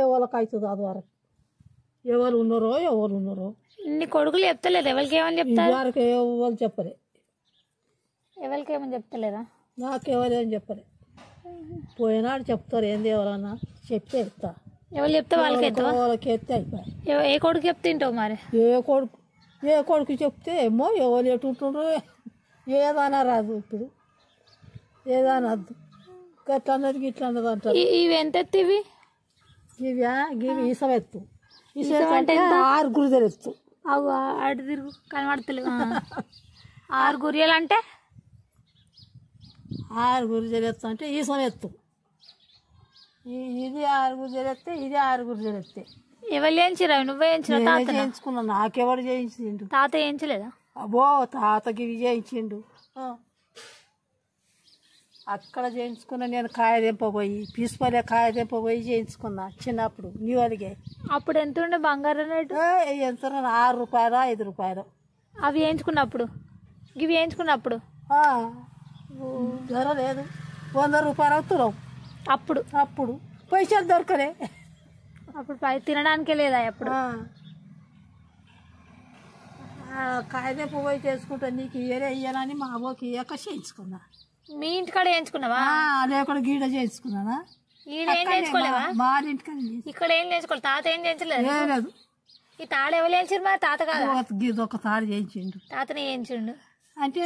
ఎవరికి అవుతుంది అది వరకు ఎవరు ఉన్నారో ఇన్ని కొడుకులు చెప్తలేరు ఎవరికి ఏమని చెప్తారు వరకు ఎవరు చెప్పలే ఎవరికి ఏమని చెప్తలేరా నాకెవరేం చెప్పలే పోయినాడు చెప్తారు ఏంది ఎవరన్నా చెప్తే ఎత్తా ఎవరు చెప్తే వాళ్ళకి ఎత్తే అయిపోయి ఏ కొడుకు చెప్తే తింటావు మరి ఏ కొడుకు చెప్తే ఏమో ఎవరు ఎటుంటుండ్రో ఏదైనా రాదు ఇప్పుడు ఏదైనా వద్దు గట్లా అన్నది గిట్లా అన్నది అంటారు ఇవి ఎంత ఎత్తు ఇవి గివి ఇసమెత్తు అంటే 6 గురిజలు ఎత్తు అవు అటు తిరుగు కనబడతలేవు 6 గురియలు అంటే 6 గురిజలు ఎత్తు అంటే ఇసమెత్తు ఇది 6 గురిజలు ఎత్తే ఇది 6 గురిజలు ఎత్తే ఎవరు చేయించిరా నువ్వే చేయించిరా చేయించుకున్నా నాకెవడు చేయించిండు తాత చేయించలేదా అబ్బో తాతకి చేయించిండు అక్కడ చేయించుకున్నా నేను కాయ తెంపబోయి పీసుపల్లె కాయ తెంపబోయి చేయించుకున్నా చిన్నప్పుడు నీ అడిగే అప్పుడు ఎంత ఉండే బంగారం రేటు ఎంత 6 రూపాయలు 5 రూపాయలు అవి వేయించుకున్నప్పుడు ఇవి వేయించుకున్నప్పుడు ధర లేదు 100 రూపాయలు అవుతున్నావు అప్పుడు పైసలు దొరకలే అప్పుడు తినడానికే లేదా అప్పుడు కాయదే పోయి చేసుకుంటా నీకు ఇయ్యనని మా అవ్వకి ఇయ్యక చేయించుకున్నా మీ ఇంటికాడ చేయించుకున్నావా లేకుండా గీడ చేయించుకున్నానా ఏం చేయించుకోలేవా మా ఇంటికాడ ఇక్కడ ఏం చేయించుకోవాలి తాత ఏం చేయించలేదు ఈ తాడు ఎవరు చేయించారు మరి తాత కాదు ఒక తాడు చేయించిండు తాతని చేయించిండు అంటే